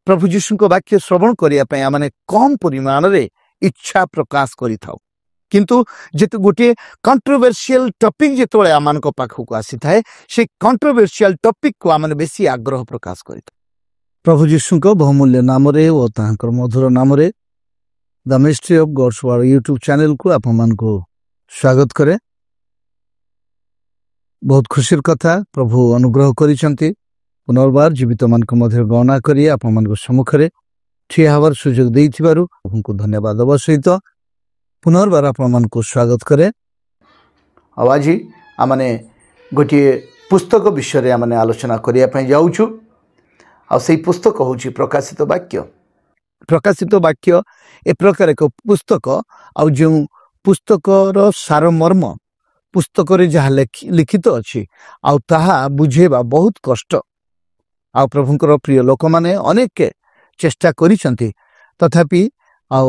प्रभु जीशु वाक्य श्रवण करने आम कम परिमाण रे इच्छा प्रकाश करिथाउ किंतु जेत गोटे कंट्रोवर्शियल टॉपिक जेतोले आमान को पाखक आसी थाए से कंट्रोवर्शियल टॉपिक को आम बेसी आग्रह प्रकाश करिथाउ। प्रभु जीशु बहुमूल्य नाम रे और तांकर मधुर नाम रे the mystery of God's word YouTube channel को आप मान को स्वागत करे। बहुत खुशीर कथा प्रभु अनुग्रह करिसंती पुनर्बार जीवित मान को मध्य गणना करी आप मान को सम्मुख रे ठिया हबार सुयोग देइथिबारु आपको धन्यवाद देबा सहित पुनर्बार आप मान को स्वागत करे। आज आमने गोटे पुस्तक विषय रे आमने आलोचना करिया पई जाउछु आ सेही पुस्तक होछि प्रकाशित वाक्य। प्रकाशित वाक्य ए प्रकार एक पुस्तक आ जो पुस्तकर सारमर्म पुस्तक रे जहा लिखित अछि आ ताहा बुझेबा बहुत कष्ट आ प्रभुंकर प्रिय लोक माने अनेक चेष्टा करिसंती तथापि आ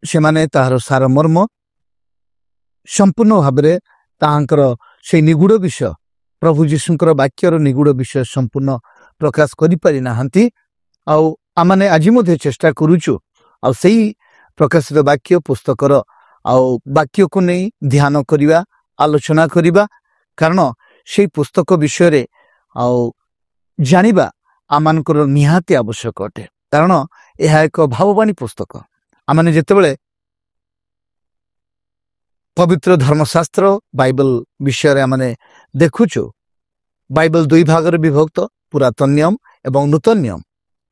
से माने ताहार सारमर्म संपूर्ण भाबरे ताहांकर से निगूढ़ विषय प्रभु जीशुंकर वाक्यर निगूढ़ विषय संपूर्ण प्रकाश करि पारि नाहंती आ आमाने आज मध्ये चेष्टा करूछु आ सेही प्रकाशित वाक्य पुस्तकर आ वाक्य को नहीं ध्यान करिवा आलोचना करिवा कारण से पुस्तक विषय रे आ जानिबा आमानकर निहाती आवश्यक अटे कारण यह एक भाववाणी पुस्तक। आमाने जेतेबेले पवित्र धर्मशास्त्र बाइबल विषय रे आमाने देखुछु बाइबल दुई भाग रे विभक्त पुरातन नियम एवं नूतन नियम।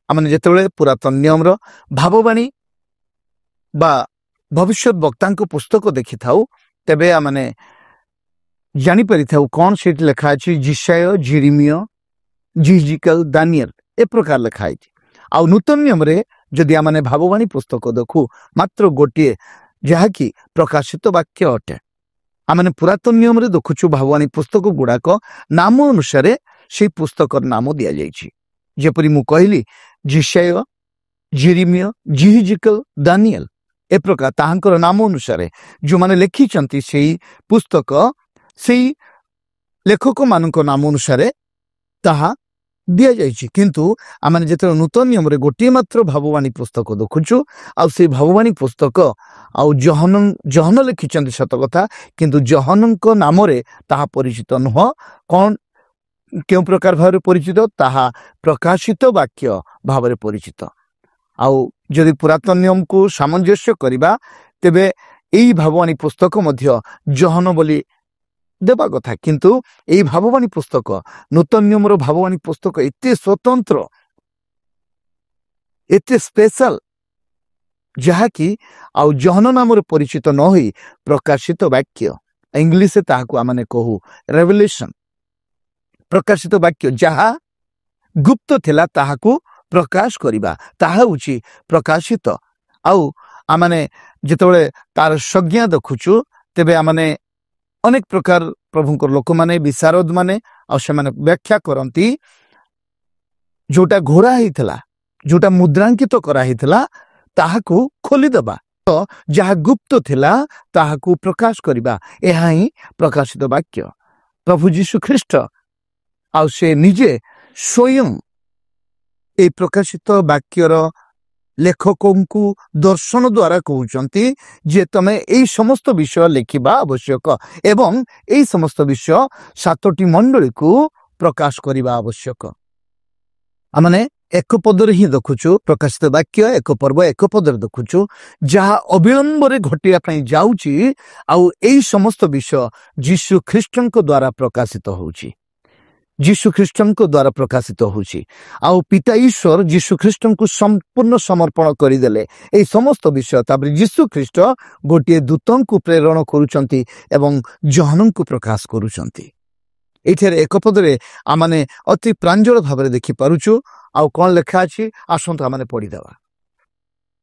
आमाने जेतेबेले पुरातन नियम रो भाववाणी बा भविष्य वक्ता पुस्तक देखि थाउ तेबे आमाने जानि पारि थाउ कोन सेट लिखा अछि जिशाय जिरिमिया जिहिजिकल दानियल ए प्रकार लिखा अछि। आ नूतन नियम रे जदि आमाने भाववाणी पुस्तक देखु मात्र गोटे जहा कि प्रकाशित वाक्य अटे। आमाने पुरातन नियम रे देखुछु भाववाणी पुस्तक गुडाक नाम अनुसार से पुस्तकर नाम दिया जाइछि जेपरि मु कहली जिशाय जिरिमिया जिहिजिकल दानियल ए प्रकार ताहांकर नाम अनुसार जो माने लिखी चंती सेही पुस्तक सेही लेखक मानक नाम अनुसार ताहा दिया जाइछि किंतु आमाने जेते नूतन नियम रे गोटे मात्र भाववाणी पुस्तक देखुछु आ से भाववाणी पुस्तक आ जहन लिखी चंती सत कथा किंतु जहनक नाम रे ताहा परिचित नुह कोन केउ प्रकार भाव परिचित ताहा प्रकाशित वाक्य भाव परिचित। आउ जदि पुरातन नियम को सामंजस्य करिबा तेबे एई भाववाणी पुस्तक मध्य जहन बोली देबा कथा किंतु एई भाववाणी पुस्तक नूतन नियम रो भाववाणी पुस्तक एते स्वतंत्र एते स्पेशल जहा कि आउ जहन नाम रे परिचित न होई प्रकाशित वाक्य इंग्लिश से ताहाको आमाने कहू रेवलेशन प्रकाशित वाक्य जहा गुप्त थिला ताहाको प्रकाश करिबा ताहा उची प्रकाशित। आउ आमाने जेतेबेले तार संज्ञा देखुछु तेबे आमाने अनेक प्रकार प्रभुंकर लोक माने विशारद माने आ से माने व्याख्या करंती जोटा घोरा हितला जोटा मुद्रांकित करा हितला ताहाको खोली दबा तो जहा गुप्त थिला ताहाको प्रकाश करिबा एहा ही प्रकाशित वाक्य। प्रभु यीशु ख्रीष्ट आ से निजे स्वयं ए प्रकाशित वाक्यर लेखकों को दर्शन द्वारा कहउचंती जे तमे एई समस्त विषय लिखिबा आवश्यक एवं एई समस्त विषय सातोटी मंडली को प्रकाश करिबा आवश्यक। आमाने एक पदरे ही देखुछु प्रकाशित वाक्य एक पर्व एक पदरे देखुछु जहा अविलंब रे घटिया पई जाउची आउ एई समस्त विषय यीशु ख्रीष्टन द्वारा प्रकाशित होउची यीशु ख्रीष्टन द्वारा प्रकाशित होउची आउ पिता ईश्वर यीशु ख्रीष्टन को संपूर्ण समर्पण करिदेले एई समस्त विषय तापर यीशु ख्रीष्ट गोटे दूतन को प्रेरण करूचंती एवं जहनन को प्रकाश करूचंती। एठेरे एक पदरे आमाने अति प्रांजल भाबरे देखि पारुछु आउ कोन लेखा अछि आसंत आमाने पढि देबा।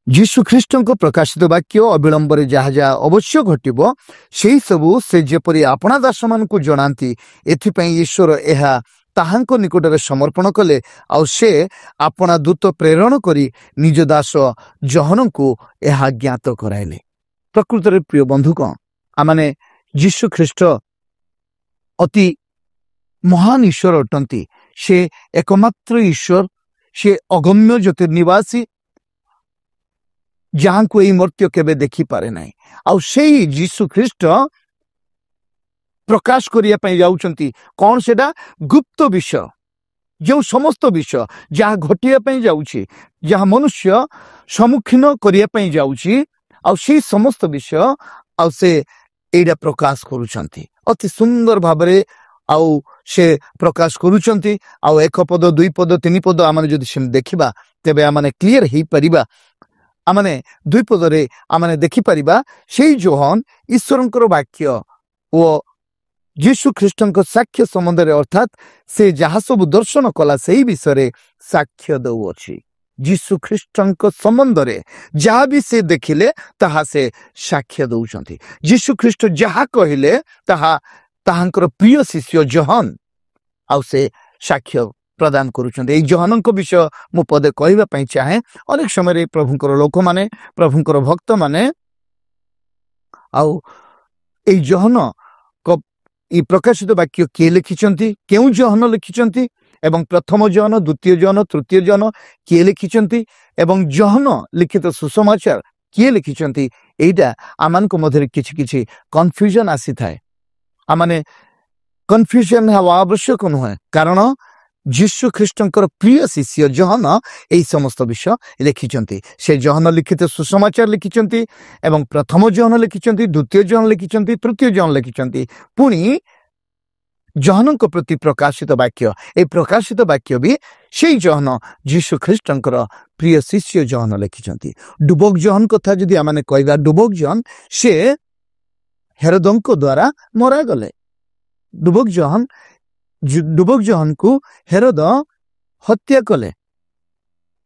यीशु ख्रीष्टन को प्रकाशित वाक्य अविलंब रे जहा जहा अवश्य घटिबो सेही सबु से जेपरि आपणा दास मान को जणांती एथि पई ईश्वर एहा ताहांको निकट रे समर्पण कले आ से आपणा दूत प्रेरण करी निज दास जहन को एहा ज्ञात कराइले। प्रकृत रे प्रिय बंधुक आमाने यीशु ख्रीष्ट अति महान ईश्वर अटंती से एकमात्र ईश्वर ସେ ଅଗମ୍ୟ ଜ୍ୟୋତିର୍ନିବାସୀ, ଯାହାଙ୍କୁ ଏଇ ମର୍ତ୍ତ୍ୟ କେବେ ଦେଖିପାରେ ନାହିଁ। ଆଉ ସେଇ ଯୀଶୁ ଖ୍ରୀଷ୍ଟ ପ୍ରକାଶ କରିବା ପାଇଁ ଯାଉଛନ୍ତି କଣ? ସେଟା ଗୁପ୍ତ ବିଷୟ, ଯେଉଁ ସମସ୍ତ ବିଷୟ ଯାହା ଘଟିବା ପାଇଁ ଯାଉଛି, ଯାହା ମନୁଷ୍ୟ ସମ୍ମୁଖୀନ କରିବା ପାଇଁ ଯାଉଛି, ଆଉ ସେଇ ସମସ୍ତ ବିଷୟ ଆଉ ସେ ଏଇଟା ପ୍ରକାଶ କରୁଛନ୍ତି ଅତି ସୁନ୍ଦର ଭାବରେ। ଆଉ ସେ ପ୍ରକାଶ କରୁଛନ୍ତି। ଆଉ 1 ପଦ 2 ପଦ 3 ପଦ ଆମେ ଯଦି ଦେଖିବା ତେବେ ଆମେ କ୍ଲିୟର ହେଇପାରିବା। ଆମେ 2 ପଦରେ ଆମେ ଦେଖିପାରିବା ସେଇ ଯୋହନ ଈଶ୍ୱରଙ୍କର ବାକ୍ୟ ଓ ଯୀଶୁ ଖ୍ରୀଷ୍ଟଙ୍କ ସାକ୍ଷ୍ୟ ସମ୍ବନ୍ଧରେ, ଅର୍ଥାତ୍ ସେ ଯାହା ସବୁ ଦର୍ଶନ କଲା ସେଇ ବିଷୟରେ ସାକ୍ଷ୍ୟ ଦେଉଅଛି। ଯୀଶୁ ଖ୍ରୀଷ୍ଟଙ୍କ ସମ୍ବନ୍ଧରେ ଯାହା ବି ସେ ଦେଖିଲେ ତାହା ସେ ସାକ୍ଷ୍ୟ ଦେଉଛନ୍ତି। ଯୀଶୁ ଖ୍ରୀଷ୍ଟ ଯାହା କହିଲେ ତାହା ତାହାଙ୍କର ପ୍ରିୟ ଶିଷ୍ୟ ଯୋହନ ଆଉ ସେ ସାକ୍ଷ୍ୟ ପ୍ରଦାନ କରୁଛନ୍ତି। ଏଇ ଯୋହନଙ୍କ ବିଷୟ ମୁଁ ପଦେ କହିବା ପାଇଁ ଚାହେଁ। ଅନେକ ସମୟରେ ପ୍ରଭୁଙ୍କର ଲୋକମାନେ, ପ୍ରଭୁଙ୍କର ଭକ୍ତମାନେ ଆଉ ଏଇ ଯୋହନ এই ପ୍ରକାଶିତ ବାକ୍ୟ କିଏ ଲେଖିଛନ୍ତି, କେଉଁ ଯୋହନ ଲେଖିଛନ୍ତି, ଏବଂ ପ୍ରଥମ ଯୋହନ, ଦ୍ୱିତୀୟ ଯୋହନ, ତୃତୀୟ ଯୋହନ କିଏ ଲେଖିଛନ୍ତି, ଏବଂ ଯୋହନ ଲିଖିତ ସୁସମାଚାର କିଏ ଲେଖିଛନ୍ତି, ଏଇଟା ଆମମାନଙ୍କ ମଧ୍ୟରେ କିଛି କିଛି କନଫ୍ୟୁଜନ ଆସିଥାଏ। ଆମେ କନଫ୍ୟୁଜନ ହେବା ଆବଶ୍ୟକ ନୁହେଁ, କାରଣ ଯୀଶୁ ଖ୍ରୀଷ୍ଟଙ୍କର ପ୍ରିୟ ଶିଷ୍ୟ ଯୋହନ ଏହି ସମସ୍ତ ବିଷୟ ଲେଖିଛନ୍ତି। ସେ ଯୋହନ ଲିଖିତ ସୁସମାଚାର ଲେଖିଛନ୍ତି ଏବଂ ପ୍ରଥମ ଯୋହନ ଲେଖିଛନ୍ତି, ଦ୍ୱିତୀୟ ଯୋହନ ଲେଖିଛନ୍ତି, ତୃତୀୟ ଯୋହନ ଲେଖିଛନ୍ତି। ପୁଣି ଯୋହନଙ୍କ ପ୍ରତି ପ୍ରକାଶିତ ବାକ୍ୟ, এই ପ୍ରକାଶିତ ବାକ୍ୟ ବି ସେଇ ଯୋହନ ଯୀଶୁ ଖ୍ରୀଷ୍ଟଙ୍କର ପ୍ରିୟ ଶିଷ୍ୟ ଯୋହନ ଲେଖିଛନ୍ତି। ଡୁବକ ଯୋହନ କଥା ଯଦି ଆମେ କହିବା, ଡୁବକ ଯୋହନ ସେ ହେରୋଦଙ୍କ ଦ୍ୱାରା ମରାଗଲେ। ଡୁବକ ଯୋହନକୁ ହେରୋଦ ହତ୍ୟା କଲେ,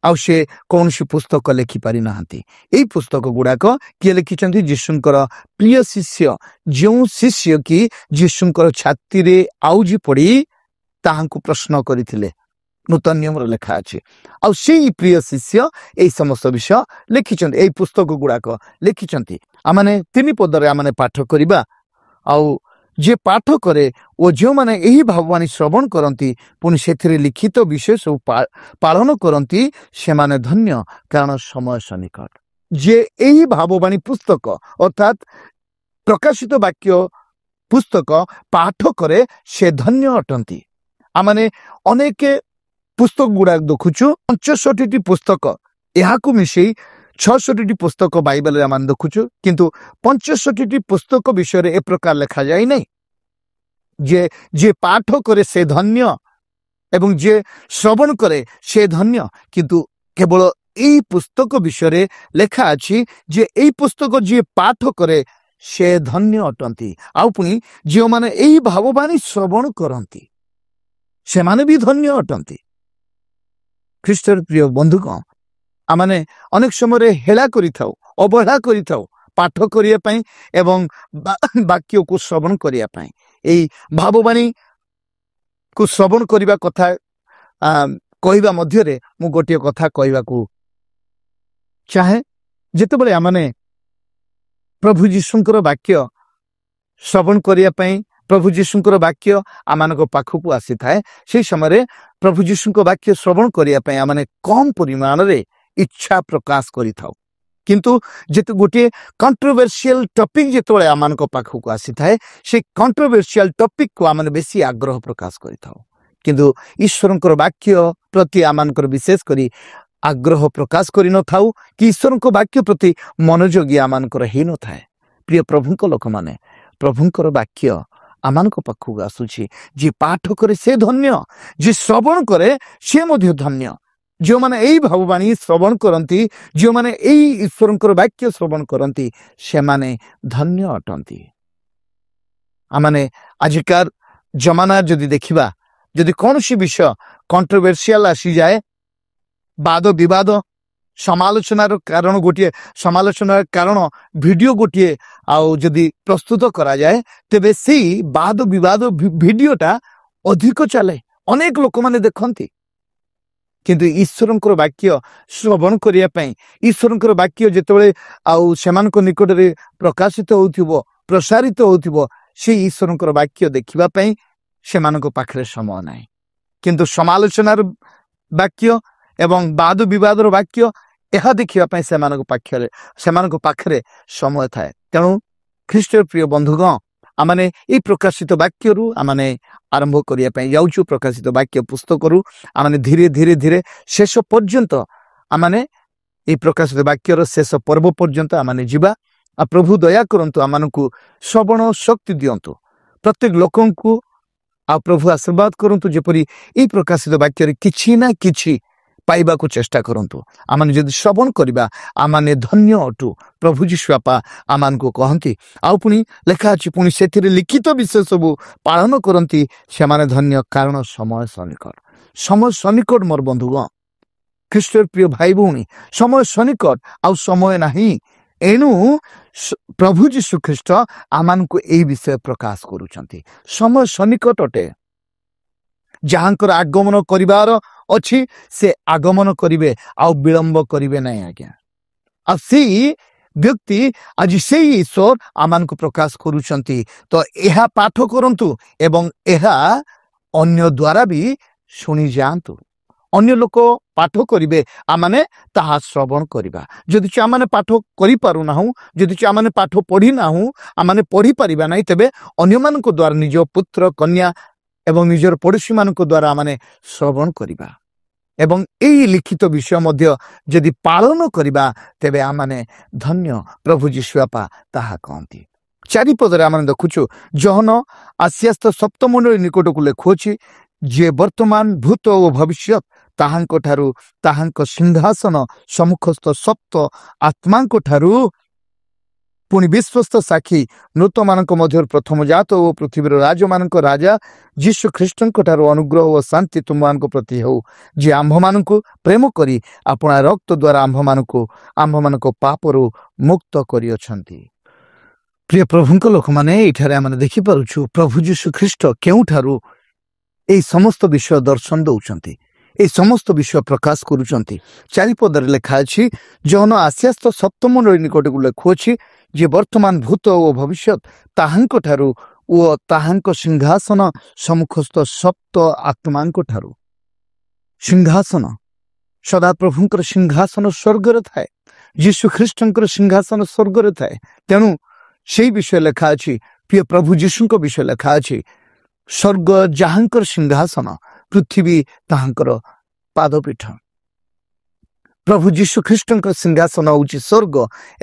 ଆଉ ସେ କୌଣସି ପୁସ୍ତକ ଲେଖିପାରି ନାହାନ୍ତି। ଏଇ ପୁସ୍ତକ ଗୁଡାକ କିଏ ଲେଖିଛନ୍ତି? ଯୀଶୁଙ୍କର ପ୍ରିୟ ଶିଷ୍ୟ, ଯେଉଁ ଶିଷ୍ୟ କି ଯୀଶୁଙ୍କର ଛାତିରେ ଆଉଜି ପଡି ତାହାଙ୍କୁ ପ୍ରଶ୍ନ କରିଥିଲେ, ନୂତନ ନିୟମର ଲେଖା ଅଛି। ଆଉ ସେଇ ପ୍ରିୟ ଶିଷ୍ୟ ଏଇ ସମସ୍ତ ବିଷୟ ଲେଖିଛନ୍ତି, ଏଇ ପୁସ୍ତକ ଗୁଡାକ ଲେଖିଛନ୍ତି। ଆମେ 3 ପଦରେ ଆମେ ପାଠ କରିବା। ଆଉ ଯେ ପାଠ କରେ ଓ ଯେଉଁମାନେ ଏହି ଭାବବାଣୀ ଶ୍ରବଣ କରନ୍ତି ପୁଣି ସେଥିରେ ଲିଖିତ ବିଷୟ ସବୁ ପାଳନ କରନ୍ତି, ସେମାନେ ଧନ୍ୟ, କାରଣ ସମୟ ସନ୍ନିକଟ। ଯେ ଏହି ଭାବବାଣୀ ପୁସ୍ତକ ଅର୍ଥାତ୍ ପ୍ରକାଶିତ ବାକ୍ୟ ପୁସ୍ତକ ପାଠ କରେ ସେ ଧନ୍ୟ ଅଟନ୍ତି। ଆମେ ଅନେକ ପୁସ୍ତକ ଗୁଡାକ ଦେଖୁଛୁ, 65ଟି ପୁସ୍ତକ, ଏହାକୁ ମିଶେଇ 66ଟି ପୁସ୍ତକ ବାଇବେଲରେ ଆମେ ଦେଖୁଛୁ, କିନ୍ତୁ 65ଟି ପୁସ୍ତକ ବିଷୟରେ ଏ ପ୍ରକାର ଲେଖାଯାଇ ନାହିଁ ଯେ ଯିଏ ପାଠ କରେ ସେ ଧନ୍ୟ ଏବଂ ଯିଏ ଶ୍ରବଣ କରେ ସେ ଧନ୍ୟ। କିନ୍ତୁ କେବଳ এই ପୁସ୍ତକ ବିଷୟରେ ଲେଖା ଅଛି ଯେ এই ପୁସ୍ତକ ଯିଏ ପାଠ କରେ ସେ ଧନ୍ୟ ଅଟନ୍ତି। ଆଉ ପୁଣି ଯେଉଁମାନେ ଏହି ଭାବବାଣୀ ଶ୍ରବଣ କରନ୍ତି ସେମାନେ ବି ଧନ୍ୟ ଅଟନ୍ତି। ଖ୍ରୀଷ୍ଟର ପ୍ରିୟ ବନ୍ଧୁଗଣ, ଆମେ ଅନେକ ସମୟରେ ହେଳା କରିଥାଉ, ଅବହେଳା କରିଥାଉ ପାଠ କରିବା ପାଇଁ ଏବଂ ବାକ୍ୟକୁ ଶ୍ରବଣ କରିବା ପାଇଁ। এই ଭାବବାଣୀକୁ ଶ୍ରବଣ କରିବା କଥା କହିବା ମଧ୍ୟରେ ମୁଁ ଗୋଟିଏ କଥା କହିବାକୁ ଚାହେଁ। ଯେତେବେଳେ ଆମେ ପ୍ରଭୁ ଯୀଶୁଙ୍କର ବାକ୍ୟ ଶ୍ରବଣ କରିବା ପାଇଁ, ପ୍ରଭୁ ଯୀଶୁଙ୍କର ବାକ୍ୟ ଆମମାନଙ୍କ ପାଖକୁ ଆସିଥାଏ, ସେହି ସମୟରେ ପ୍ରଭୁ ଯୀଶୁଙ୍କ ବାକ୍ୟ ଶ୍ରବଣ କରିବା ପାଇଁ ଆମେ କମ୍ ପରିମାଣରେ ଇଚ୍ଛା ପ୍ରକାଶ କରିଥାଉ। କିନ୍ତୁ ଯେତେ ଗୋଟିଏ କଣ୍ଟ୍ରୋଭର୍ସିଆଲ ଟପିକ ଯେତେବେଳେ ଆମମାନଙ୍କ ପାଖକୁ ଆସିଥାଏ, ସେ କଣ୍ଟ୍ରୋଭର୍ସିଆଲ ଟପିକକୁ ଆମେ ବେଶୀ ଆଗ୍ରହ ପ୍ରକାଶ କରିଥାଉ। କିନ୍ତୁ ଈଶ୍ୱରଙ୍କର ବାକ୍ୟ ପ୍ରତି ଆମମାନଙ୍କର ବିଶେଷ କରି ଆଗ୍ରହ ପ୍ରକାଶ କରିନଥାଉ କି ଈଶ୍ୱରଙ୍କ ବାକ୍ୟ ପ୍ରତି ମନୋଯୋଗୀ ଆମମାନଙ୍କର ହେଇନଥାଏ। ପ୍ରିୟ ପ୍ରଭୁଙ୍କ ଲୋକମାନେ, ପ୍ରଭୁଙ୍କର ବାକ୍ୟ ଆମମାନଙ୍କ ପାଖକୁ ଆସୁଛି। ଯିଏ ପାଠ କରେ ସେ ଧନ୍ୟ, ଯିଏ ଶ୍ରବଣ କରେ ସେ ମଧ୍ୟ ଧନ୍ୟ। ଯେଉଁମାନେ ଏଇ ଭାବବାଣୀ ଶ୍ରବଣ କରନ୍ତି, ଯେଉଁମାନେ ଏଇ ଈଶ୍ୱରଙ୍କର ବାକ୍ୟ ଶ୍ରବଣ କରନ୍ତି, ସେମାନେ ଧନ୍ୟ ଅଟନ୍ତି। ଆମେ ଆଜିକାର ଜମାନା ଯଦି ଦେଖିବା, ଯଦି କୌଣସି ବିଷୟ କଣ୍ଟ୍ରୋଭର୍ସିଆଲ ଆସିଯାଏ, ବାଦ ବିବାଦ, ସମାଲୋଚନାର କାରଣ ଗୋଟିଏ, ସମାଲୋଚନାର କାରଣ ଭିଡିଓ ଗୋଟିଏ ଆଉ ଯଦି ପ୍ରସ୍ତୁତ କରାଯାଏ, ତେବେ ସେଇ ବାଦ ବିବାଦ ଭିଡିଓଟା ଅଧିକ ଚାଲେ, ଅନେକ ଲୋକମାନେ ଦେଖନ୍ତି। କିନ୍ତୁ ଈଶ୍ୱରଙ୍କର ବାକ୍ୟ ଶ୍ରବଣ କରିବା ପାଇଁ, ଈଶ୍ୱରଙ୍କର ବାକ୍ୟ ଯେତେବେଳେ ଆଉ ସେମାନଙ୍କ ନିକଟରେ ପ୍ରକାଶିତ ହେଉଥିବ, ପ୍ରସାରିତ ହେଉଥିବ, ସେ ଈଶ୍ୱରଙ୍କର ବାକ୍ୟ ଦେଖିବା ପାଇଁ ସେମାନଙ୍କ ପାଖରେ ସମୟ ନାହିଁ। କିନ୍ତୁ ସମାଲୋଚନାର ବାକ୍ୟ ଏବଂ ବାଦ ବିବାଦର ବାକ୍ୟ ଏହା ଦେଖିବା ପାଇଁ ସେମାନଙ୍କ ପାଖରେ ସମୟ ଥାଏ। ତେଣୁ ଖ୍ରୀଷ୍ଟୀୟ ପ୍ରିୟ ବନ୍ଧୁଗଣ, ଆମେ ଏଇ ପ୍ରକାଶିତ ବାକ୍ୟରୁ ଆମେ ଆରମ୍ଭ କରିବା ପାଇଁ ଯାଉଛୁ। ପ୍ରକାଶିତ ବାକ୍ୟ ପୁସ୍ତକରୁ ଆମେ ଧୀରେ ଧୀରେ ଧୀରେ ଶେଷ ପର୍ଯ୍ୟନ୍ତ ଆମେ এই ପ୍ରକାଶିତ ବାକ୍ୟର ଶେଷ ପର୍ବ ପର୍ଯ୍ୟନ୍ତ ଆମେ ଯିବା। ଆଉ ପ୍ରଭୁ ଦୟା କରନ୍ତୁ, ଆମମାନଙ୍କୁ ଶ୍ରବଣ ଶକ୍ତି ଦିଅନ୍ତୁ। ପ୍ରତ୍ୟେକ ଲୋକଙ୍କୁ ଆଉ ପ୍ରଭୁ ଆଶୀର୍ବାଦ କରନ୍ତୁ, ଯେପରି এই ପ୍ରକାଶିତ ବାକ୍ୟରେ କିଛି ନା କିଛି ପାଇବାକୁ ଚେଷ୍ଟା କରନ୍ତୁ। ଆମେ ଯଦି ଶ୍ରବଣ କରିବା ଆମେ ଧନ୍ୟ ଅଟୁ। ପ୍ରଭୁ ଯୀଶୁ ବାପା ଆମମାନଙ୍କୁ କହନ୍ତି, ଆଉ ପୁଣି ଲେଖା ଅଛି, ପୁଣି ସେଥିରେ ଲିଖିତ ବିଷୟ ସବୁ ପାଳନ କରନ୍ତି, ସେମାନେ ଧନ୍ୟ, କାରଣ ସମୟ ସନ୍ନିକଟ। ସମୟ ସନ୍ନିକଟ ମୋର ବନ୍ଧୁଗଣ, ଖ୍ରୀଷ୍ଟର ପ୍ରିୟ ଭାଇ ଭଉଣୀ, ସମୟ ସନ୍ନିକଟ, ଆଉ ସମୟ ନାହିଁ। ଏଣୁ ପ୍ରଭୁ ଯୀଶୁ ଖ୍ରୀଷ୍ଟ ଆମମାନଙ୍କୁ ଏହି ବିଷୟ ପ୍ରକାଶ କରୁଛନ୍ତି। ସମୟ ସନ୍ନିକଟ ଅଟେ। ଯାହାଙ୍କର ଆଗମନ କରିବାର ଅଛି ସେ ଆଗମନ କରିବେ, ଆଉ ବିଳମ୍ବ କରିବେ ନାହିଁ ଆଜ୍ଞା। ଆଉ ସେଇ ବ୍ୟକ୍ତି ଆଜି ସେଇ ଈଶ୍ୱର ଆମମାନଙ୍କୁ ପ୍ରକାଶ କରୁଛନ୍ତି। ତ ଏହା ପାଠ କରନ୍ତୁ ଏବଂ ଏହା ଅନ୍ୟ ଦ୍ୱାରା ବି ଶୁଣି ଯାଆନ୍ତୁ। ଅନ୍ୟ ଲୋକ ପାଠ କରିବେ, ଆମେ ତାହା ଶ୍ରବଣ କରିବା। ଯଦି ଆମେ ପାଠ କରିପାରୁନାହୁଁ, ଯଦି ଆମେ ପାଠ ପଢ଼ି ନାହୁଁ, ଆମେ ପଢ଼ିପାରିବା ନାହିଁ, ତେବେ ଅନ୍ୟମାନଙ୍କ ଦ୍ୱାରା ନିଜ ପୁତ୍ର କନ୍ୟା ଏବଂ ନିଜର ପଡ଼ୋଶୀମାନଙ୍କ ଦ୍ୱାରା ଆମେ ଶ୍ରବଣ କରିବା ଏବଂ ଏହି ଲିଖିତ ବିଷୟ ମଧ୍ୟ ଯଦି ପାଳନ କରିବା, ତେବେ ଆମେ ଧନ୍ୟ। ପ୍ରଭୁ ଯୀଶୁ ବାପା ତାହା କହନ୍ତି। ଚାରିପଦରେ ଆମେ ଦେଖୁଛୁ, ଜହନ ଆସିଆସ୍ତ ସପ୍ତମଣ୍ଡଳୀ ନିକଟକୁ ଲେଖୁଅଛି, ଯିଏ ବର୍ତ୍ତମାନ ଭୂତ ଓ ଭବିଷ୍ୟତ ତାହାଙ୍କ ଠାରୁ ତାହାଙ୍କ ସିଂହାସନ ସମ୍ମୁଖସ୍ଥ ସପ୍ତ ଆତ୍ମାଙ୍କ ଠାରୁ ପୁଣି ବିଶ୍ୱସ୍ତ ସାକ୍ଷୀ ମୃତମାନଙ୍କ ମଧ୍ୟରୁ ପ୍ରଥମ ଜାତ ଓ ପୃଥିବୀର ରାଜମାନଙ୍କ ରାଜା ଯୀଶୁ ଖ୍ରୀଷ୍ଟଙ୍କ ଠାରୁ ଅନୁଗ୍ରହ ଓ ଶାନ୍ତି ତୁମମାନଙ୍କ ପ୍ରତି ହେଉ, ଯିଏ ଆମ୍ଭମାନଙ୍କୁ ପ୍ରେମ କରି ଆପଣା ରକ୍ତ ଦ୍ୱାରା ଆମ୍ଭମାନଙ୍କ ପାପରୁ ମୁକ୍ତ କରିଅଛନ୍ତି। ପ୍ରିୟ ପ୍ରଭୁଙ୍କ ଲୋକମାନେ, ଏଇଠାରେ ଆମେ ଦେଖିପାରୁଛୁ ପ୍ରଭୁ ଯୀଶୁ ଖ୍ରୀଷ୍ଟ କେଉଁଠାରୁ এই ସମସ୍ତ ବିଷୟ ଦର୍ଶନ ଦେଉଛନ୍ତି, এই ସମସ୍ତ ବିଷୟ ପ୍ରକାଶ କରୁଛନ୍ତି। ଚାରିପଦରେ ଲେଖା ଅଛି, ଜହନ ଆସିଆସ୍ତ ସପ୍ତମଣ୍ଡଳୀ ନିକଟକୁ ଲେଖୁଅଛି, ଯିଏ ବର୍ତ୍ତମାନ ଭୂତ ଓ ଭବିଷ୍ୟତ ତାହାଙ୍କ ଠାରୁ ଓ ତାହାଙ୍କ ସିଂହାସନ ସମ୍ମୁଖସ୍ଥ ସପ୍ତ ଆତ୍ମାଙ୍କ ଠାରୁ। ସିଂହାସନ, ସଦାପ୍ରଭୁଙ୍କର ସିଂହାସନ ସ୍ୱର୍ଗରେ ଥାଏ। ଯୀଶୁ ଖ୍ରୀଷ୍ଟଙ୍କର ସିଂହାସନ ସ୍ୱର୍ଗରେ ଥାଏ। ତେଣୁ ସେଇ ବିଷୟ ଲେଖା ଅଛି, ପ୍ରିୟ ପ୍ରଭୁ ଯୀଶୁଙ୍କ ବିଷୟ ଲେଖା ଅଛି, ସ୍ୱର୍ଗ ଯାହାଙ୍କର ସିଂହାସନ, ପୃଥିବୀ ତାହାଙ୍କର ପାଦପୀଠ। ପ୍ରଭୁ ଯୀଶୁ ଖ୍ରୀଷ୍ଟଙ୍କ ସିଂହାସନ ହେଉଛି ସ୍ୱର୍ଗ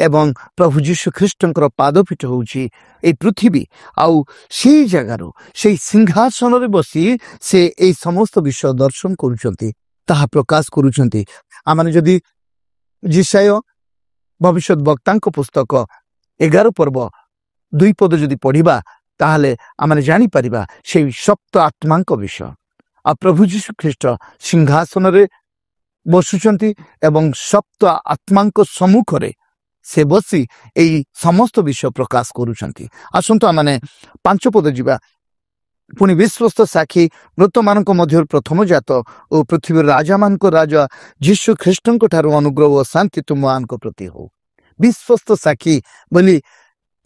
ଏବଂ ପ୍ରଭୁ ଯୀଶୁ ଖ୍ରୀଷ୍ଟଙ୍କର ପାଦପୀଠ ହେଉଛି এই ପୃଥିବୀ। ଆଉ ସେଇ ଜାଗାରୁ, ସେଇ ସିଂହାସନରେ ବସି ସେ এই ସମସ୍ତ ବିଷୟ ଦର୍ଶନ କରୁଛନ୍ତି, ତାହା ପ୍ରକାଶ କରୁଛନ୍ତି। ଆମେ ଯଦି ଯିଶାୟ ଭବିଷ୍ୟତ ବକ୍ତାଙ୍କ ପୁସ୍ତକ 11 ପର୍ବ 2 ପଦ ଯଦି ପଢିବା, ତାହେଲେ ଆମେ ଜାଣିପାରିବା ସେଇ ସପ୍ତ ଆତ୍ମାଙ୍କ ବିଷୟ। ଆଉ ପ୍ରଭୁ ଯୀଶୁ ଖ୍ରୀଷ୍ଟ ସିଂହାସନରେ ବସୁଛନ୍ତି ଏବଂ ସପ୍ତ ଆତ୍ମାଙ୍କ ସମ୍ମୁଖରେ ସେ ବସି ଏହି ସମସ୍ତ ବିଷୟ ପ୍ରକାଶ କରୁଛନ୍ତି। ଆସନ୍ତୁ ଆମେ 5 ପଦ ଯିବା। ପୁଣି ବିଶ୍ୱସ୍ତ ସାକ୍ଷୀ ମୃତମାନଙ୍କ ମଧ୍ୟରୁ ପ୍ରଥମ ଜାତ ଓ ପୃଥିବୀର ରାଜାମାନଙ୍କ ରାଜା ଯୀଶୁ ଖ୍ରୀଷ୍ଟଙ୍କ ଠାରୁ ଅନୁଗ୍ରହ ଓ ଶାନ୍ତି ତୁମମାନଙ୍କ ପ୍ରତି ହଉ। ବିଶ୍ୱସ୍ତ ସାକ୍ଷୀ ବୋଲି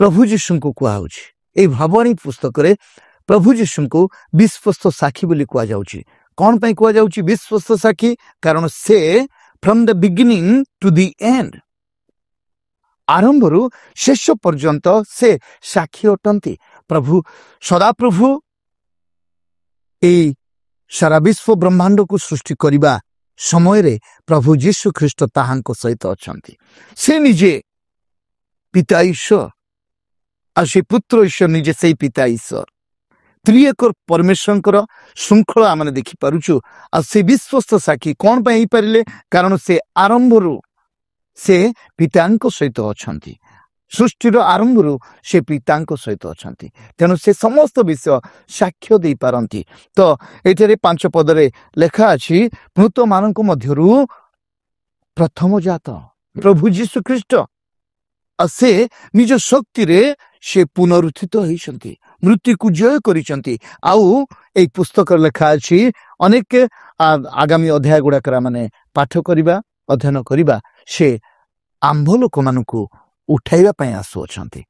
ପ୍ରଭୁ ଯୀଶୁଙ୍କୁ କୁହାଯାଉଛି। এই ଭାବାଣୀ ପୁସ୍ତକରେ ପ୍ରଭୁ ଯୀଶୁଙ୍କୁ ବିଶ୍ୱସ୍ତ ସାକ୍ଷୀ ବୋଲି କୁହାଯାଉଛି। କ'ଣ ପାଇଁ କୁହାଯାଉଛି ବିଶ୍ୱସ୍ତ ସାକ୍ଷୀ? କାରଣ ସେ from the beginning to the end, ଆରମ୍ଭରୁ ଶେଷ ପର୍ଯ୍ୟନ୍ତ ସେ ସାକ୍ଷୀ ଅଟନ୍ତି। ପ୍ରଭୁ ସଦାପ୍ରଭୁ ଏହି ସାରା ବିଶ୍ୱ ବ୍ରହ୍ମାଣ୍ଡକୁ ସୃଷ୍ଟି କରିବା ସମୟରେ ପ୍ରଭୁ ଯୀଶୁ ଖ୍ରୀଷ୍ଟ ତାହାଙ୍କ ସହିତ ଅଛନ୍ତି। ସେ ନିଜେ ପିତା ଈଶ୍ୱର, ଆଉ ସେ ପୁତ୍ର ଈଶ୍ୱର ନିଜେ ସେଇ ପିତା ଈଶ୍ୱର। ତ୍ରିଏକ ପରମେଶ୍ୱରଙ୍କର ଶୃଙ୍ଖଳା ଆମେ ଦେଖିପାରୁଛୁ। ଆଉ ସେ ବିଶ୍ୱସ୍ତ ସାକ୍ଷୀ କ'ଣ ପାଇଁ ହେଇପାରିଲେ? କାରଣ ସେ ଆରମ୍ଭରୁ ସେ ପିତାଙ୍କ ସହିତ ଅଛନ୍ତି। ସୃଷ୍ଟିର ଆରମ୍ଭରୁ ସେ ପିତାଙ୍କ ସହିତ ଅଛନ୍ତି। ତେଣୁ ସେ ସମସ୍ତ ବିଷୟ ସାକ୍ଷ୍ୟ ଦେଇପାରନ୍ତି। ତ ଏଠାରେ 5 ପଦରେ ଲେଖା ଅଛି, ମୃତମାନଙ୍କ ମଧ୍ୟରୁ ପ୍ରଥମ ଜାତ ପ୍ରଭୁ ଯୀଶୁ ଖ୍ରୀଷ୍ଟ। ଆଉ ସେ ନିଜ ଶକ୍ତିରେ ସେ ପୁନରୁତ୍ଥିତ ହେଇଛନ୍ତି, ମୃତ୍ୟୁକୁ ଜୟ କରିଛନ୍ତି। ଆଉ এই ପୁସ୍ତକରେ ଲେଖା ଅଛି, ଅନେକ ଆଗାମୀ ଅଧ୍ୟାୟ ଗୁଡାକରେ ମାନେ ପାଠ କରିବା, ଅଧ୍ୟୟନ କରିବା, ସେ ଆମ୍ଭ ଲୋକମାନଙ୍କୁ ଉଠାଇବା ପାଇଁ ଆସୁଅଛନ୍ତି।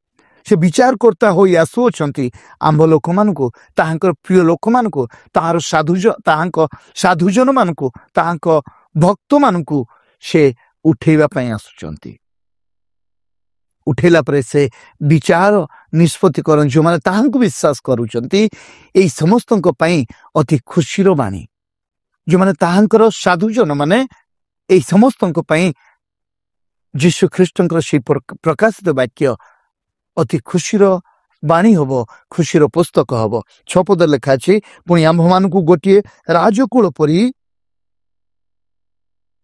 ସେ ବିଚାରକର୍ତ୍ତା ହୋଇ ଆସୁଅଛନ୍ତି ଆମ୍ଭ ଲୋକମାନଙ୍କୁ, ତାହାଙ୍କର ପ୍ରିୟ ଲୋକମାନଙ୍କୁ, ତାହାଙ୍କ ସାଧୁଜନ ମାନଙ୍କୁ, ତାହାଙ୍କ ଭକ୍ତ ମାନଙ୍କୁ ସେ ଉଠେଇବା ପାଇଁ ଆସୁଛନ୍ତି। ଉଠେଇଲା ପରେ ସେ ବିଚାର ନିଷ୍ପତ୍ତି କରନ୍ତି। ଯେଉଁମାନେ ତାହାଙ୍କୁ ବିଶ୍ୱାସ କରୁଛନ୍ତି ଏଇ ସମସ୍ତଙ୍କ ପାଇଁ ଅତି ଖୁସିର ବାଣୀ। ଯେଉଁମାନେ ତାହାଙ୍କର ସାଧୁଜନ ମାନେ ଏଇ ସମସ୍ତଙ୍କ ପାଇଁ ଯୀଶୁ ଖ୍ରୀଷ୍ଟଙ୍କର ସେହି ପ୍ରକାଶିତ ବାକ୍ୟ ଅତି ଖୁସିର ବାଣୀ ହବ, ଖୁସିର ପୁସ୍ତକ ହବ। 6 ପଦ ଲେଖା ଅଛି, ପୁଣି ଆମ୍ଭମାନଙ୍କୁ ଗୋଟିଏ ରାଜକୁଳ ପରି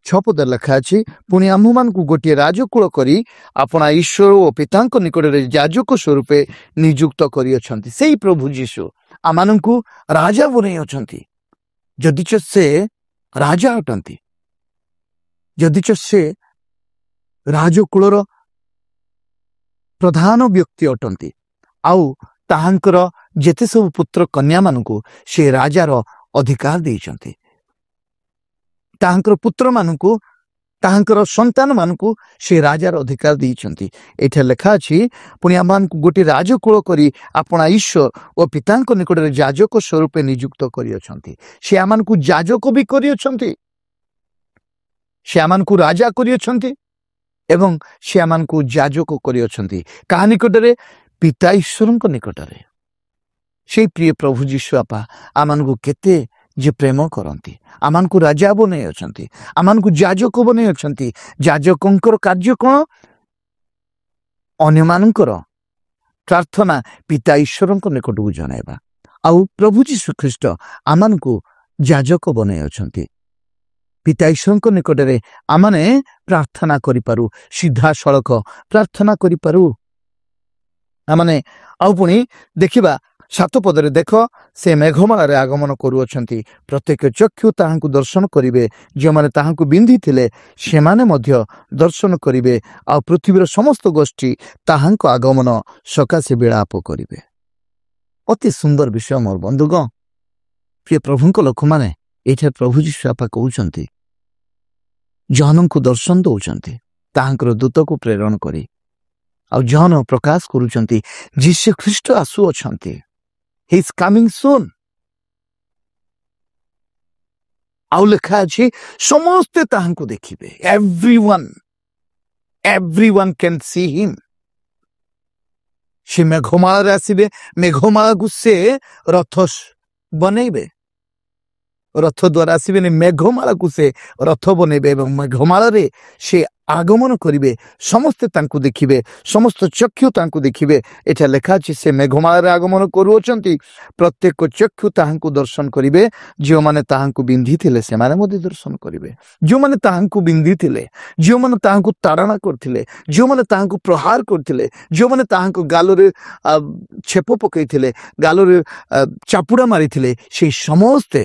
6 ପଦ ଲେଖା ଅଛି, ପୁଣି ଆମ୍ଭମାନଙ୍କୁ ଗୋଟିଏ ରାଜକୁଳ କରି ଆପଣା ଈଶ୍ୱର ଓ ପିତାଙ୍କ ନିକଟରେ ଯାଜକ ସ୍ୱରୂପେ ନିଯୁକ୍ତ କରିଅଛନ୍ତି। ସେଇ ପ୍ରଭୁ ଯୀଶୁ ଆମମାନଙ୍କୁ ରାଜା ବନେଇ ଅଛନ୍ତି। ଯଦିଚ ସେ ରାଜା ଅଟନ୍ତି, ଯଦିଚ ସେ ରାଜକୁଳର ପ୍ରଧାନ ବ୍ୟକ୍ତି ଅଟନ୍ତି, ଆଉ ତାହାଙ୍କର ଯେତେ ସବୁ ପୁତ୍ର କନ୍ୟାମାନଙ୍କୁ ସେ ରାଜାର ଅଧିକାର ଦେଇଛନ୍ତି। ତାହାଙ୍କର ପୁତ୍ରମାନଙ୍କୁ, ତାହାଙ୍କର ସନ୍ତାନମାନଙ୍କୁ ସେ ରାଜାର ଅଧିକାର ଦେଇଛନ୍ତି। ଏଠାରେ ଲେଖା ଅଛି, ପୁଣି ଆମମାନଙ୍କୁ ଗୋଟିଏ ରାଜକୁଳ କରି ଆପଣା ଈଶ୍ୱର ଓ ପିତାଙ୍କ ନିକଟରେ ଯାଜକ ସ୍ୱରୂପେ ନିଯୁକ୍ତ କରିଅଛନ୍ତି। ସେ ଆମମାନଙ୍କୁ ଯାଜକ ବି କରିଅଛନ୍ତି, ସେ ଆମମାନଙ୍କୁ ରାଜା କରିଅଛନ୍ତି ଏବଂ ସେ ଆମମାନଙ୍କୁ ଯାଜକ କରିଅଛନ୍ତି। କାହା ନିକଟରେ? ପିତା ଈଶ୍ୱରଙ୍କ ନିକଟରେ। ସେଇ ପ୍ରିୟ ପ୍ରଭୁ ଯୀଶୁ ଆପା ଆମମାନଙ୍କୁ କେତେ ଯେ ପ୍ରେମ କରନ୍ତି, ଆମମାନଙ୍କୁ ରାଜା ବନେଇ ଅଛନ୍ତି, ଆମମାନଙ୍କୁ ଯାଜକ ବନେଇ ଅଛନ୍ତି। ଯାଜକଙ୍କର କାର୍ଯ୍ୟ କ'ଣ? ଅନ୍ୟମାନଙ୍କର ପ୍ରାର୍ଥନା ପିତା ଈଶ୍ୱରଙ୍କ ନିକଟକୁ ଜଣାଇବା। ଆଉ ପ୍ରଭୁ ଯୀଶୁ ଖ୍ରୀଷ୍ଟ ଆମମାନଙ୍କୁ ଯାଜକ ବନେଇ ଅଛନ୍ତି। ପିତା ଈଶ୍ୱରଙ୍କ ନିକଟରେ ଆମମାନେ ପ୍ରାର୍ଥନା କରିପାରୁ, ସିଧାସଳଖ ପ୍ରାର୍ଥନା କରିପାରୁ ଆମମାନେ। ଆଉ ପୁଣି ଦେଖିବା 7 ପଦରେ, ଦେଖ ସେ ମେଘମାଳାରେ ଆଗମନ କରୁଅଛନ୍ତି, ପ୍ରତ୍ୟେକ ଚକ୍ଷୁ ତାହାଙ୍କୁ ଦର୍ଶନ କରିବେ, ଯେଉଁମାନେ ତାହାଙ୍କୁ ବିନ୍ଧିଥିଲେ ସେମାନେ ମଧ୍ୟ ଦର୍ଶନ କରିବେ, ଆଉ ପୃଥିବୀର ସମସ୍ତ ଗୋଷ୍ଠୀ ତାହାଙ୍କ ଆଗମନ ସକାଶେ ବିଳାପ କରିବେ। ଅତି ସୁନ୍ଦର ବିଷୟ ମୋର ବନ୍ଧୁଗଣ, ପ୍ରିୟ ପ୍ରଭୁଙ୍କ ଲୋକମାନେ। ଏଠାରେ ପ୍ରଭୁ ଯୀଶୁ ଆପା କହୁଛନ୍ତି, ଜହନଙ୍କୁ ଦର୍ଶନ ଦଉଛନ୍ତି ତାହାଙ୍କର ଦୂତକୁ ପ୍ରେରଣ କରି। ଆଉ ଜହନ ପ୍ରକାଶ କରୁଛନ୍ତି ଯୀଶୁ ଖ୍ରୀଷ୍ଟ ଆସୁଅଛନ୍ତି, ହି ଇଜ କମିଂ ସୁନ୍। ଆଉ ଲେଖା ଅଛି ସମସ୍ତେ ତାହାଙ୍କୁ ଦେଖିବେ, everyone can see him। ସେ ମେଘମାଳାରେ ଆସିବେ, ମେଘମାଳାକୁ ସେ ରଥ ବନେଇବେ, ରଥ ଦ୍ୱାରା ଆସିବେନି, ମେଘମାଳାକୁ ସେ ରଥ ବନେଇବେ ଏବଂ ମେଘମାଳାରେ ସେ ଆଗମନ କରିବେ। ସମସ୍ତେ ତାଙ୍କୁ ଦେଖିବେ, ସମସ୍ତ ଚକ୍ଷୁ ତାଙ୍କୁ ଦେଖିବେ। ଏଟା ଲେଖା ଅଛି, ସେ ମେଘମାଳାରେ ଆଗମନ କରୁଅଛନ୍ତି, ପ୍ରତ୍ୟେକ ଚକ୍ଷୁ ତାହାଙ୍କୁ ଦର୍ଶନ କରିବେ, ଯେଉଁମାନେ ତାହାଙ୍କୁ ବିନ୍ଧିଥିଲେ ସେମାନେ ମଧ୍ୟ ଦର୍ଶନ କରିବେ। ଯେଉଁମାନେ ତାହାଙ୍କୁ ବିନ୍ଧିଥିଲେ, ଯେଉଁମାନେ ତାହାଙ୍କୁ ତାଡ଼ନା କରିଥିଲେ, ଯେଉଁମାନେ ତାହାଙ୍କୁ ପ୍ରହାର କରିଥିଲେ, ଯେଉଁମାନେ ତାହାଙ୍କ ଗାଲରେ ଛେପ ପକାଇଥିଲେ, ଗାଲରେ ଚାପୁଡ଼ା ମାରିଥିଲେ, ସେହି ସମସ୍ତେ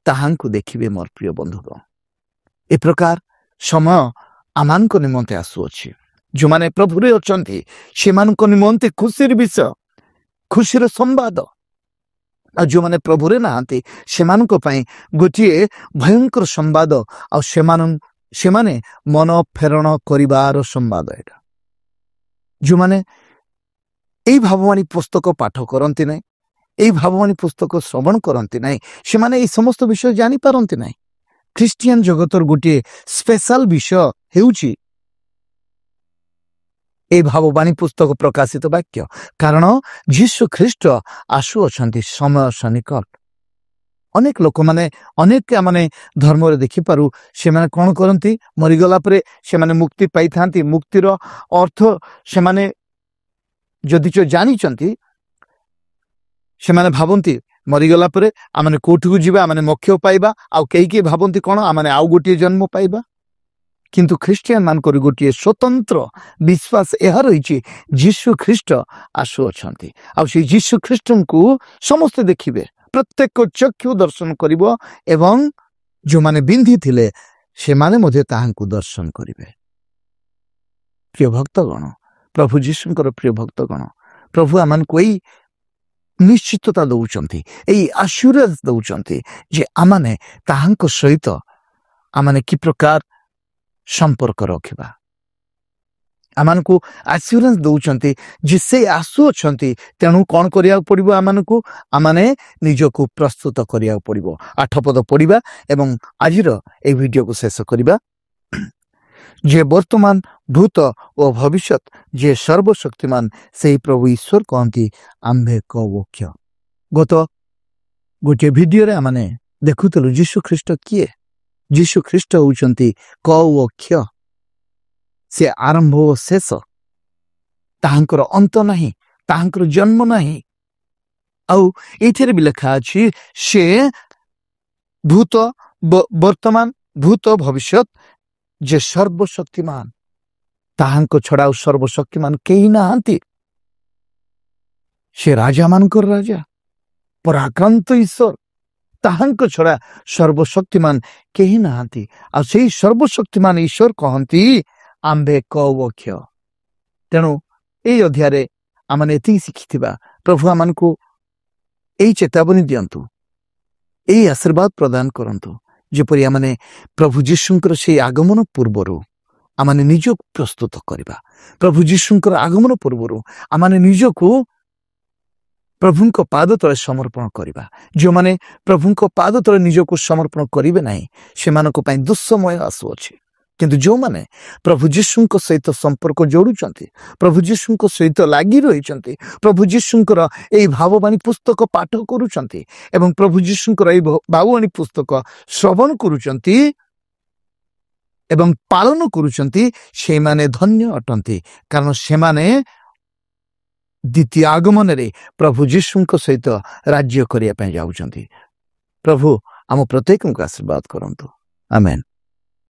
ତାହାଙ୍କୁ ଦେଖିବେ। ମୋର ପ୍ରିୟ ବନ୍ଧୁଗଣ, ଏ ପ୍ରକାର ସମୟ ଆମମାନଙ୍କ ନିମନ୍ତେ ଆସୁଅଛି। ଯେଉଁମାନେ ପ୍ରଭୁରେ ଅଛନ୍ତି ସେମାନଙ୍କ ନିମନ୍ତେ ଖୁସିର ବିଷୟ, ଖୁସିର ସମ୍ବାଦ। ଆଉ ଯେଉଁମାନେ ପ୍ରଭୁରେ ନାହାନ୍ତି ସେମାନଙ୍କ ପାଇଁ ଗୋଟିଏ ଭୟଙ୍କର ସମ୍ବାଦ, ଆଉ ସେମାନେ ମନ ଫେରଣ କରିବାର ସମ୍ବାଦ। ଏଇଟା ଯେଉଁମାନେ ଏଇ ଭାବବାଣୀ ପୁସ୍ତକ ପାଠ କରନ୍ତି ନାହିଁ, এই ভাববাণী পুস্তক শ্রবণ করতে নাই, সেমানে এই সমস্ত বিষয় জানিপারନ୍ତି নাই। খ্রিস্টিয়ান জগতর গোটিଏ স্পেশাল বিষয় ହେଉଛି এই ভাববাণী পুস্তক প্রকাশিত বাক্য। কারণ যীশু খ্রিস্ট আসুଅଛନ୍ତି, ସମୟ ସନ୍ନିକଟ। ଅନେକ ଲୋକମାନେ, ଅନେକ ଆମେ ଧର୍ମରେ ଦେଖିପାରୁ, ସେମାନେ କ'ଣ କରନ୍ତି? ମରିଗଲା ପରେ ସେମାନେ ମୁକ୍ତି ପାଇଥାନ୍ତି। ମୁକ୍ତିର ଅର୍ଥ ସେମାନେ ଯଦିଚ ଜାଣିଛନ୍ତି, ସେମାନେ ଭାବନ୍ତି ମରିଗଲା ପରେ ଆମେ କୋଉଠିକୁ ଯିବା, ଆମେ ମୋକ୍ଷ ପାଇବା। ଆଉ କେହି କେହି ଭାବନ୍ତି କ'ଣ, ଆମେ ଆଉ ଗୋଟିଏ ଜନ୍ମ ପାଇବା। କିନ୍ତୁ ଖ୍ରୀଷ୍ଟିଆନ ମାନଙ୍କର ଗୋଟିଏ ସ୍ୱତନ୍ତ୍ର ବିଶ୍ୱାସ ଏହା ରହିଛି, ଯୀଶୁ ଖ୍ରୀଷ୍ଟ ଆସୁଅଛନ୍ତି, ଆଉ ସେଇ ଯୀଶୁ ଖ୍ରୀଷ୍ଟଙ୍କୁ ସମସ୍ତେ ଦେଖିବେ, ପ୍ରତ୍ୟେକ ଚକ୍ଷୁ ଦର୍ଶନ କରିବ ଏବଂ ଯେଉଁମାନେ ବିନ୍ଧିଥିଲେ ସେମାନେ ମଧ୍ୟ ତାହାଙ୍କୁ ଦର୍ଶନ କରିବେ। ପ୍ରିୟ ଭକ୍ତଗଣ, ପ୍ରଭୁ ଯୀଶୁଙ୍କର ପ୍ରିୟ ଭକ୍ତଗଣ, ପ୍ରଭୁ ଆମମାନଙ୍କୁ ଏଇ ନିଶ୍ଚିତତା ଦଉଛନ୍ତି, ଏଇ ଆସ୍ୟୁରାନ୍ସ ଦଉଛନ୍ତି ଯେ ଆମମାନେ ତାହାଙ୍କ ସହିତ ଆମମାନେ କି ପ୍ରକାର ସମ୍ପର୍କ ରଖିବା। ଆମମାନଙ୍କୁ ଆସ୍ୟୁରାନ୍ସ ଦଉଛନ୍ତି ଯେ ସେ ଆସୁଅଛନ୍ତି। ତେଣୁ କ'ଣ କରିବାକୁ ପଡ଼ିବ? ଆମମାନେ ନିଜକୁ ପ୍ରସ୍ତୁତ କରିବାକୁ ପଡ଼ିବ। 8 ପଦ ପଢ଼ିବା ଏବଂ ଆଜିର ଏହି ଭିଡ଼ିଓକୁ ଶେଷ କରିବା। ଯେ ବର୍ତ୍ତମାନ ଭୂତ ଓ ଭବିଷ୍ୟତ ଯେ ସର୍ବଶକ୍ତିମାନ ସେହି ପ୍ରଭୁ ଈଶ୍ୱର କହନ୍ତି ଆମ୍ଭେ କୌବକ୍ଷ। ଗତ ଗୋଟିଏ ଭିଡ଼ିଓରେ ଆମେ ଦେଖୁଥିଲୁ ଯୀଶୁ ଖ୍ରୀଷ୍ଟ କିଏ? ଯୀଶୁ ଖ୍ରୀଷ୍ଟ ହେଉଛନ୍ତି କୌବକ୍ଷ। ସେ ଆରମ୍ଭ ଓ ଶେଷ, ତାହାଙ୍କର ଅନ୍ତ ନାହିଁ, ତାହାଙ୍କର ଜନ୍ମ ନାହିଁ। ଆଉ ଏଥିରେ ବି ଲେଖା ଅଛି ସେ ଭୂତ ବର୍ତ୍ତମାନ ଭୂତ ଭବିଷ୍ୟତ ଯେ ସର୍ବଶକ୍ତିମାନ, ତାହାଙ୍କ ଛଡ଼ା ଆଉ ସର୍ବଶକ୍ତିମାନ କେହି ନାହାନ୍ତି। ସେ ରାଜାମାନଙ୍କର ରାଜା, ପରାକ୍ରାନ୍ତ ଈଶ୍ୱର, ତାହାଙ୍କ ଛଡ଼ା ସର୍ବଶକ୍ତିମାନ କେହି ନାହାନ୍ତି। ଆଉ ସେଇ ସର୍ବଶକ୍ତିମାନ ଈଶ୍ୱର କହନ୍ତି ଆମ୍ଭେ କୌବକ୍ଷ। ତେଣୁ ଏଇ ଅଧ୍ୟାୟରେ ଆମେ ଏତିକି ଶିଖିଥିବା। ପ୍ରଭୁ ଆମମାନଙ୍କୁ ଏଇ ଚେତାବନୀ ଦିଅନ୍ତୁ, ଏଇ ଆଶୀର୍ବାଦ ପ୍ରଦାନ କରନ୍ତୁ, ଯେପରି ଆମେ ପ୍ରଭୁ ଯୀଶୁଙ୍କର ସେଇ ଆଗମନ ପୂର୍ବରୁ ଆମେ ନିଜକୁ ପ୍ରସ୍ତୁତ କରିବା। ପ୍ରଭୁ ଯୀଶୁଙ୍କର ଆଗମନ ପୂର୍ବରୁ ଆମେ ନିଜକୁ ପ୍ରଭୁଙ୍କ ପାଦ ତଳେ ସମର୍ପଣ କରିବା। ଯେଉଁମାନେ ପ୍ରଭୁଙ୍କ ପାଦ ତଳେ ନିଜକୁ ସମର୍ପଣ କରିବେ ନାହିଁ, ସେମାନଙ୍କ ପାଇଁ ଦୁଃସମୟ ଆସୁଅଛି। କିନ୍ତୁ ଯେଉଁମାନେ ପ୍ରଭୁ ଯୀଶୁଙ୍କ ସହିତ ସମ୍ପର୍କ ଯୋଡ଼ୁଛନ୍ତି, ପ୍ରଭୁ ଯୀଶୁଙ୍କ ସହିତ ଲାଗି ରହିଛନ୍ତି, ପ୍ରଭୁ ଯୀଶୁଙ୍କର ଏହି ଭାବବାଣୀ ପୁସ୍ତକ ପାଠ କରୁଛନ୍ତି ଏବଂ ପ୍ରଭୁ ଯୀଶୁଙ୍କର ଏହି ଭାବବାଣୀ ପୁସ୍ତକ ଶ୍ରବଣ କରୁଛନ୍ତି ଏବଂ ପାଳନ କରୁଛନ୍ତି, ସେମାନେ ଧନ୍ୟ ଅଟନ୍ତି। କାରଣ ସେମାନେ ଦ୍ୱିତୀୟ ଆଗମନରେ ପ୍ରଭୁ ଯୀଶୁଙ୍କ ସହିତ ରାଜ୍ୟ କରିବା ପାଇଁ ଯାଉଛନ୍ତି। ପ୍ରଭୁ ଆମ ପ୍ରତ୍ୟେକଙ୍କୁ ଆଶୀର୍ବାଦ କରନ୍ତୁ। ଆମେନ୍।